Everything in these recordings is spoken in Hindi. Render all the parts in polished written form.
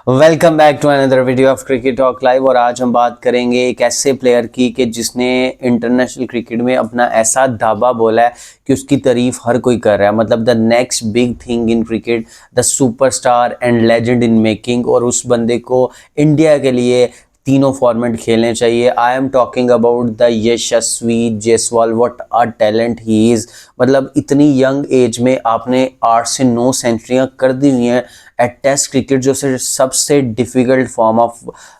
Welcome back to another video of cricket talk live. और आज हम बात करेंगे एक ऐसे प्लेयर की कि जिसने इंटरनेशनल क्रिकेट में अपना ऐसा धाबा बोला है कि उसकी तारीफ हर कोई कर रहा है। मतलब the next big thing in cricket, the superstar and legend in making. और उस बंदे को इंडिया के लिए तीनों फॉर्मेट खेलने चाहिए। I am talking about the Yashasvi Jaiswal. What a talent he is. मतलब इतनी यंग एज में आपने 8 से 9 सेंचुरियां कर दी हुई हैं एट टेस्ट क्रिकेट, जो सबसे डिफिकल्ट फॉर्म ऑफ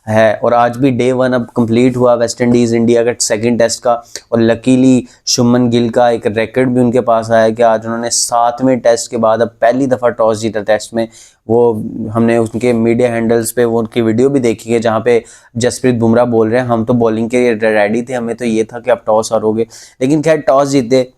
है। और आज भी डे 1 अब कंप्लीट हुआ वेस्ट इंडीज़ इंडिया का सेकंड टेस्ट का। और लकीली शुभमन गिल का एक रिकॉर्ड भी उनके पास आया कि आज उन्होंने 7वें टेस्ट के बाद अब पहली दफ़ा टॉस जीता टेस्ट में। वो हमने उनके मीडिया हैंडल्स पे वो उनकी वीडियो भी देखी है जहाँ पे जसप्रीत बुमराह बोल रहे हैं हम तो बॉलिंग के रेडी थे, हमें तो ये था कि आप टॉस हारोगे। लेकिन खैर टॉस जीते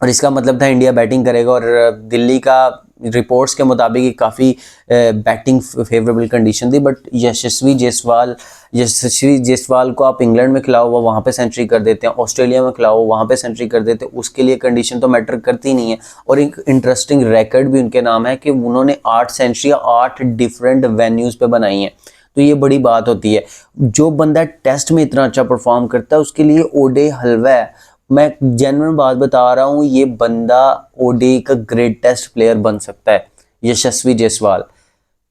और इसका मतलब था इंडिया बैटिंग करेगा। और दिल्ली का रिपोर्ट्स के मुताबिक काफ़ी बैटिंग फेवरेबल कंडीशन थी। बट यशस्वी जायसवाल को आप इंग्लैंड में खिलाओ वो वहाँ पे सेंचुरी कर देते हैं, ऑस्ट्रेलिया में खिलाओ वहाँ पे सेंचुरी कर देते हैं। उसके लिए कंडीशन तो मैटर करती नहीं है। और एक इंटरेस्टिंग रिकॉर्ड भी उनके नाम है कि उन्होंने 8 सेंचुरियाँ 8 डिफरेंट वेन्यूज़ पे बनाई हैं। तो ये बड़ी बात होती है। जो बंदा टेस्ट में इतना अच्छा परफॉर्म करता है उसके लिए ओडे हलवा है। मैं जेन्युइन बात बता रहा हूँ, ये बंदा ओडीआई का ग्रेटेस्ट प्लेयर बन सकता है, यशस्वी जायसवाल।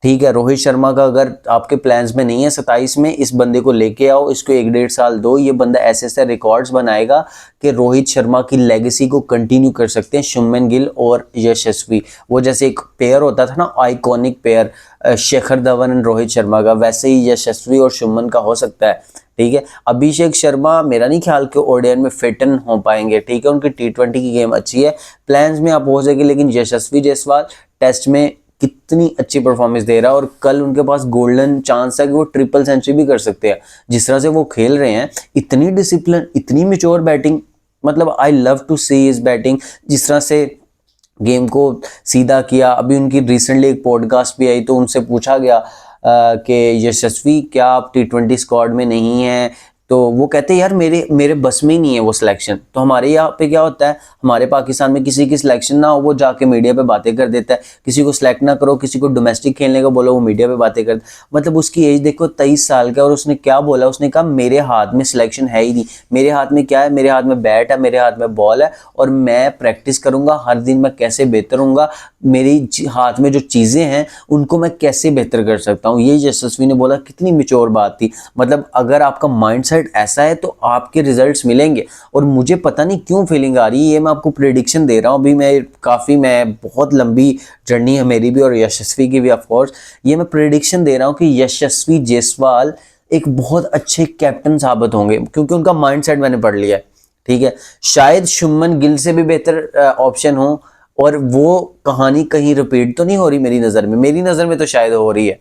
ठीक है, रोहित शर्मा का अगर आपके प्लान्स में नहीं है 27 में, इस बंदे को लेके आओ, इसको 1-1.5 साल दो। ये बंदा ऐसे ऐसे रिकॉर्ड्स बनाएगा कि रोहित शर्मा की लेगेसी को कंटिन्यू कर सकते हैं शुभमन गिल और यशस्वी। वो जैसे एक पेयर होता था ना, आइकॉनिक पेयर शिखर धवन और रोहित शर्मा का, वैसे ही यशस्वी और शुभमन का हो सकता है। ठीक है, अभिषेक शर्मा मेरा नहीं ख्याल कि ओडीआई में फिट इन हो पाएंगे। ठीक है, उनकी T20 की गेम अच्छी है, प्लान्स में आप हो सके। लेकिन यशस्वी जायसवाल टेस्ट में कितनी अच्छी परफॉर्मेंस दे रहा है और कल उनके पास गोल्डन चांस है कि वो ट्रिपल सेंचुरी भी कर सकते हैं। जिस तरह से वो खेल रहे हैं, इतनी डिसिप्लिन, इतनी मैच्योर बैटिंग। मतलब I love to see his batting. जिस तरह से गेम को सीधा किया। अभी उनकी रिसेंटली एक पॉडकास्ट भी आई तो उनसे पूछा गया कि यशस्वी क्या आप T20 स्क्वाड में नहीं हैं, तो वो कहते हैं यार मेरे बस में ही नहीं है वो सिलेक्शन। तो हमारे यहाँ पे क्या होता है, हमारे पाकिस्तान में किसी की सिलेक्शन ना हो वो जाके मीडिया पे बातें कर देता है। किसी को सिलेक्ट ना करो, किसी को डोमेस्टिक खेलने को बोलो, वो मीडिया पे बातें कर। मतलब उसकी एज देखो 23 साल का, और उसने क्या बोला, उसने कहा मेरे हाथ में सिलेक्शन है ही नहीं। मेरे हाथ में क्या है, मेरे हाथ में बैट है, मेरे हाथ में बॉल है, और मैं प्रैक्टिस करूंगा हर दिन मैं कैसे बेहतर होऊंगा, मेरी हाथ में जो चीज़ें हैं उनको मैं कैसे बेहतर कर सकता हूँ। ये यशस्वी ने बोला, कितनी मैच्योर बात थी। मतलब अगर आपका माइंडसेट ऐसा है तो आपके रिजल्ट्स मिलेंगे। और मुझे पता नहीं क्यों फीलिंग आ रही है, ये मैं आपको प्रेडिक्शन दे रहा हूँ। अभी मैं बहुत लंबी जर्नी है मेरी भी और यशस्वी की भी ऑफ कोर्स। ये मैं प्रेडिक्शन दे रहा हूँ कि यशस्वी जायसवाल एक बहुत अच्छे कैप्टन साबित होंगे, क्योंकि उनका माइंडसेट मैंने पढ़ लिया है। ठीक है, शायद शुभमन गिल से भी बेहतर ऑप्शन हो। और वो कहानी कहीं रिपीट तो नहीं हो रही मेरी नज़र में तो शायद हो रही है।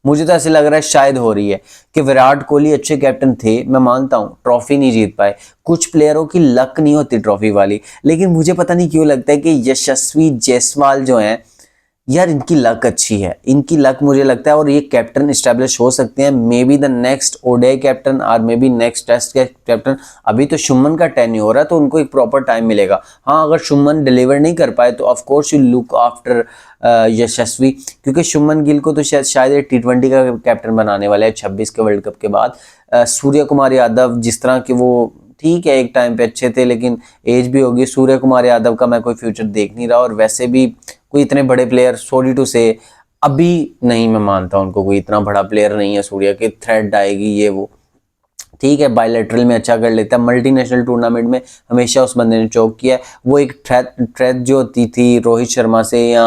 मुझे तो ऐसे लग रहा है शायद हो रही है कि विराट कोहली अच्छे कैप्टन थे, मैं मानता हूँ, ट्रॉफी नहीं जीत पाए। कुछ प्लेयरों की लक नहीं होती ट्रॉफी वाली। लेकिन मुझे पता नहीं क्यों लगता है कि यशस्वी जायसवाल जो हैं यार, इनकी लक अच्छी है, इनकी लक मुझे लगता है। और ये कैप्टन इस्टेब्लिश हो सकते हैं, may be the next ODI captain और मे बी नेक्स्ट टेस्ट के कैप्टन। अभी तो शुभमन का टेन्योर है तो उनको एक प्रॉपर टाइम मिलेगा। हाँ, अगर शुभमन डिलीवर नहीं कर पाए तो of course you look after Yashasvi, क्योंकि शुभमन गिल को तो शायद T20 का कैप्टन बनाने वाले हैं 26 के वर्ल्ड कप के बाद। सूर्य कुमार यादव जिस तरह के वो ठीक है एक टाइम पे अच्छे थे, लेकिन एज भी होगी। सूर्य कुमार यादव का मैं कोई फ्यूचर देख नहीं रहा। और वैसे भी कोई इतने बड़े प्लेयर, सॉरी टू से, अभी नहीं, मैं मानता हूं उनको कोई इतना बड़ा प्लेयर नहीं है। सूर्य की थ्रेड आएगी ये वो, ठीक है, बायलैटरल में अच्छा कर लेता है, मल्टीनेशनल टूर्नामेंट में हमेशा उस बंदे ने चौक किया है। वो एक थ्रेट जो होती थी रोहित शर्मा से या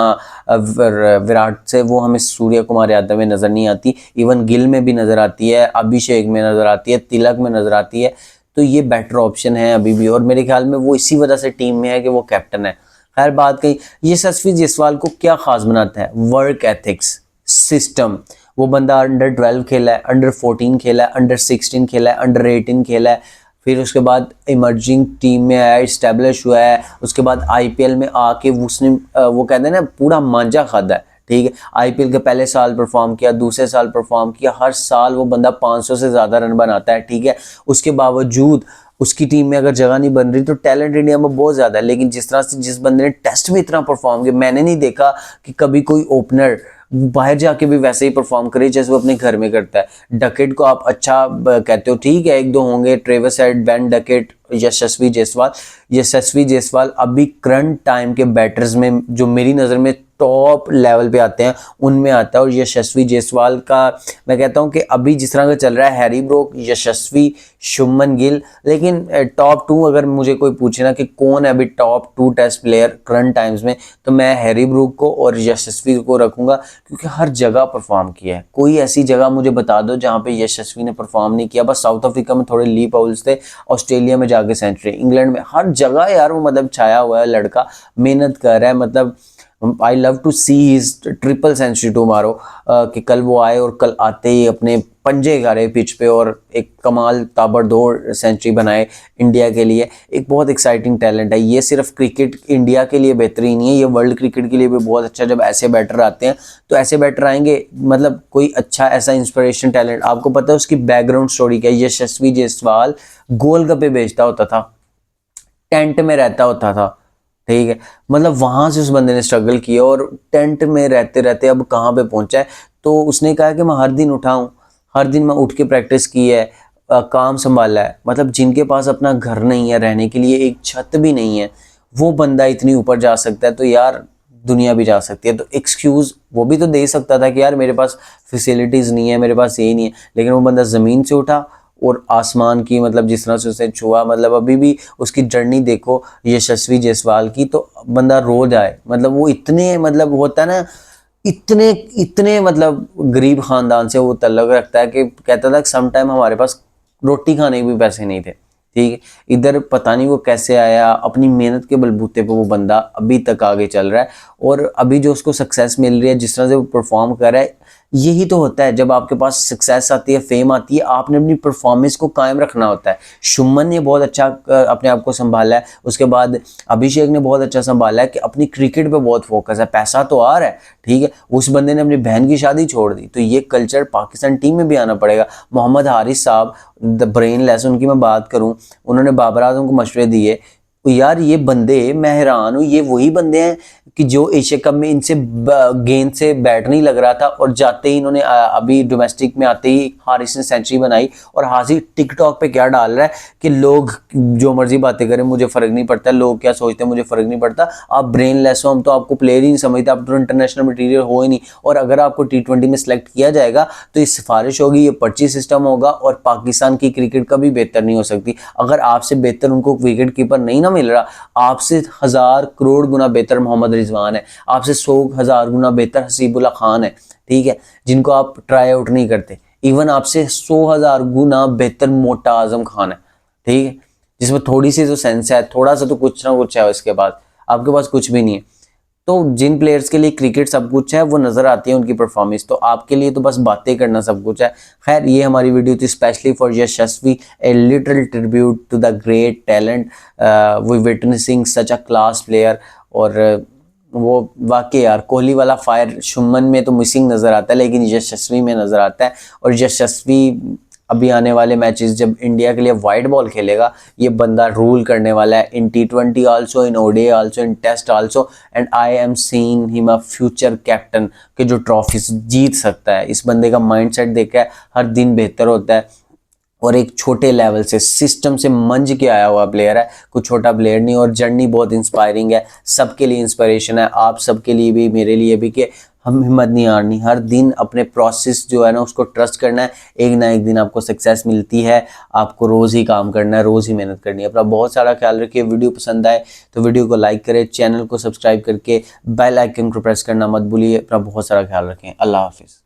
विराट से, वो हमें सूर्य कुमार यादव में नज़र नहीं आती। इवन गिल में भी नज़र आती है, अभिषेक में नज़र आती है, तिलक में नज़र आती है। तो ये बेटर ऑप्शन है अभी भी। और मेरे ख्याल में वो इसी वजह से टीम में है कि वो कैप्टन है। खैर बात कही, यशस्वी जायसवाल को क्या खास बनाता है, वर्क एथिक्स, सिस्टम। वो बंदा अंडर 12 खेला है, अंडर 14 खेला है, अंडर 16 खेला है, अंडर 18 खेला है। फिर उसके बाद इमर्जिंग टीम में आया, इस्टेब्लिश हुआ है। उसके बाद IPL में आके उसने वो कहते हैं ना पूरा मांझा खादा है। ठीक है, IPL के पहले साल परफॉर्म किया, दूसरे साल परफॉर्म किया, हर साल वो बंदा 500 से ज़्यादा रन बनाता है। ठीक है, उसके बावजूद उसकी टीम में अगर जगह नहीं बन रही तो टैलेंट इंडिया में बहुत ज़्यादा है। लेकिन जिस तरह से जिस बंदे ने टेस्ट में इतना परफॉर्म किया, मैंने नहीं देखा कि कभी कोई ओपनर बाहर जाके भी वैसे ही परफॉर्म करे जैसे वो अपने घर में करता है। डकेट को आप अच्छा कहते हो, ठीक है, एक दो होंगे, ट्रेविस हेड, बेन डकेट, यशस्वी जायसवाल। यशस्वी जायसवाल अभी करंट टाइम के बैटर्स में जो मेरी नज़र में टॉप लेवल पे आते हैं उनमें आता है। और यशस्वी जायसवाल का मैं कहता हूं कि अभी जिस तरह का चल रहा है, हैरी ब्रोक, यशस्वी, शुभमन गिल, लेकिन टॉप 2 अगर मुझे कोई पूछे ना कि कौन है अभी top 2 test player current times में, तो मैं हैरी ब्रोक को और यशस्वी को रखूंगा, क्योंकि हर जगह परफॉर्म किया है। कोई ऐसी जगह मुझे बता दो जहां पे यशस्वी ने परफॉर्म नहीं किया। बस साउथ अफ्रीका में थोड़े लीप आउल्स थे, ऑस्ट्रेलिया में जाके सेंचुरी, इंग्लैंड में, हर जगह यार वो मतलब छाया हुआ है लड़का, मेहनत कर रहा है। मतलब I love to see his triple century tomorrow, कि कल वो आए और कल आते ही अपने पंजे गारे पिच पे और एक कमाल ताबड़तोड़ सेंचुरी बनाए इंडिया के लिए। एक बहुत एक्साइटिंग टैलेंट है ये। सिर्फ क्रिकेट इंडिया के लिए बेहतरीन नहीं है, ये वर्ल्ड क्रिकेट के लिए भी बहुत अच्छा। जब ऐसे बैटर आते हैं तो ऐसे बैटर आएंगे, मतलब कोई अच्छा ऐसा इंस्पिरेशन टैलेंट। आपको पता है उसकी बैकग्राउंड स्टोरी क्या है? यशस्वी जायसवाल गोलगप्पे बेचता होता था, टेंट में रहता होता था, ठीक है, मतलब वहां से उस बंदे ने स्ट्रगल किया और टेंट में रहते रहते अब कहाँ पे पहुंचा है। तो उसने कहा कि मैं हर दिन उठाऊं, हर दिन मैं उठ के प्रैक्टिस की है, काम संभाला है। मतलब जिनके पास अपना घर नहीं है, रहने के लिए एक छत भी नहीं है, वो बंदा इतनी ऊपर जा सकता है, तो यार दुनिया भी जा सकती है। तो एक्सक्यूज वो भी तो दे सकता था कि यार मेरे पास फैसिलिटीज नहीं है, मेरे पास ये नहीं है, लेकिन वो बंदा जमीन से उठा और आसमान की, मतलब जिस तरह से उसे छुआ। मतलब अभी भी उसकी जर्नी देखो यशस्वी जायसवाल की, तो बंदा रो जाए। मतलब वो इतने, मतलब होता है ना, इतने इतने मतलब गरीब खानदान से वो तल्लुक रखता है कि कहता था कि सम टाइम हमारे पास रोटी खाने के भी पैसे नहीं थे, ठीक है। इधर पता नहीं वो कैसे आया, अपनी मेहनत के बलबूते पे वो बंदा अभी तक आगे चल रहा है। और अभी जो उसको सक्सेस मिल रही है, जिस तरह से वो परफॉर्म कर रहा है, यही तो होता है जब आपके पास सक्सेस आती है, फेम आती है, आपने अपनी परफॉर्मेंस को कायम रखना होता है। शुभमन ने बहुत अच्छा अपने आप को संभाला है, उसके बाद अभिषेक ने बहुत अच्छा संभाला है कि अपनी क्रिकेट पे बहुत फोकस है। पैसा तो आ रहा है, ठीक है, उस बंदे ने अपनी बहन की शादी छोड़ दी, तो ये कल्चर पाकिस्तान टीम में भी आना पड़ेगा। मोहम्मद हारिस साहब, द ब्रेनलेस, उनकी मैं बात करूं, उन्होंने बाबर आजम को मशवरे दिए। तो यार ये बंदे, मैं हैरान हूँ, ये वही बंदे हैं कि जो एशिया कप में इनसे गेंद से बैट नहीं लग रहा था और जाते ही इन्होंने अभी डोमेस्टिक में आते ही हारिस ने सेंचुरी बनाई। और हासिल टिकटॉक पे क्या डाल रहा है कि लोग जो मर्जी बातें करें, मुझे फर्क नहीं पड़ता, लोग क्या सोचते हैं मुझे फर्क नहीं पड़ता, आप ब्रेनलेस हो, हम तो आपको प्लेयर ही नहीं समझते, आप तो इंटरनेशनल मटीरियल हो ही नहीं। और अगर आपको T20 में सिलेक्ट किया जाएगा तो ये सिफारिश होगी, ये पर्ची सिस्टम होगा, और पाकिस्तान की क्रिकेट कभी बेहतर नहीं हो सकती। अगर आपसे बेहतर उनको विकेट कीपर नहीं ना मिल रहा, आपसे 1000 करोड़ गुना बेहतर मोहम्मद रिजवान है, आपसे 100,000 गुना बेहतर हसीबुल्ला खान है, ठीक है, जिनको आप ट्राई आउट नहीं करते। इवन आपसे 100,000 गुना बेहतर मोटा आजम खान है, ठीक है, जिसमें थोड़ी सी तो सेंस है, थोड़ा सा तो कुछ ना कुछ है, उसके बाद आपके पास कुछ भी नहीं है। तो जिन प्लेयर्स के लिए क्रिकेट सब कुछ है, वो नजर आती है उनकी परफॉर्मेंस, तो आपके लिए तो बस बातें करना सब कुछ है। खैर, ये हमारी वीडियो थी specially for Yashasvi, a little tribute to the great talent we witnessing such a class player. और वो वाकई यार कोहली वाला फायर शुभमन में तो मिसिंग नजर आता है, लेकिन यशस्वी में नजर आता है। और यशस्वी अभी आने वाले मैचेस जब इंडिया के लिए वाइट बॉल खेलेगा, ये बंदा रूल करने वाला है, in T20 also, in ODI also, in test also, and I am seeing him a future captain के जो ट्रॉफीज जीत सकता है। इस बंदे का माइंडसेट देखा है, हर दिन बेहतर होता है, और एक छोटे लेवल से सिस्टम से मंज के आया हुआ प्लेयर है, कुछ छोटा प्लेयर नहीं। और जर्नी बहुत इंस्पायरिंग है, सबके लिए इंस्पिरेशन है, आप सबके लिए भी, मेरे लिए भी, कि हम हिम्मत नहीं हारनी, हर दिन अपने प्रोसेस जो है ना उसको ट्रस्ट करना है, एक ना एक दिन आपको सक्सेस मिलती है। आपको रोज़ ही काम करना है, रोज़ ही मेहनत करनी है। अपना बहुत सारा ख्याल रखिए। वीडियो पसंद आए तो वीडियो को लाइक करें, चैनल को सब्सक्राइब करके बेल आइकन को प्रेस करना मत भूलिए। अपना बहुत सारा ख्याल रखें। अल्लाह हाफिज़।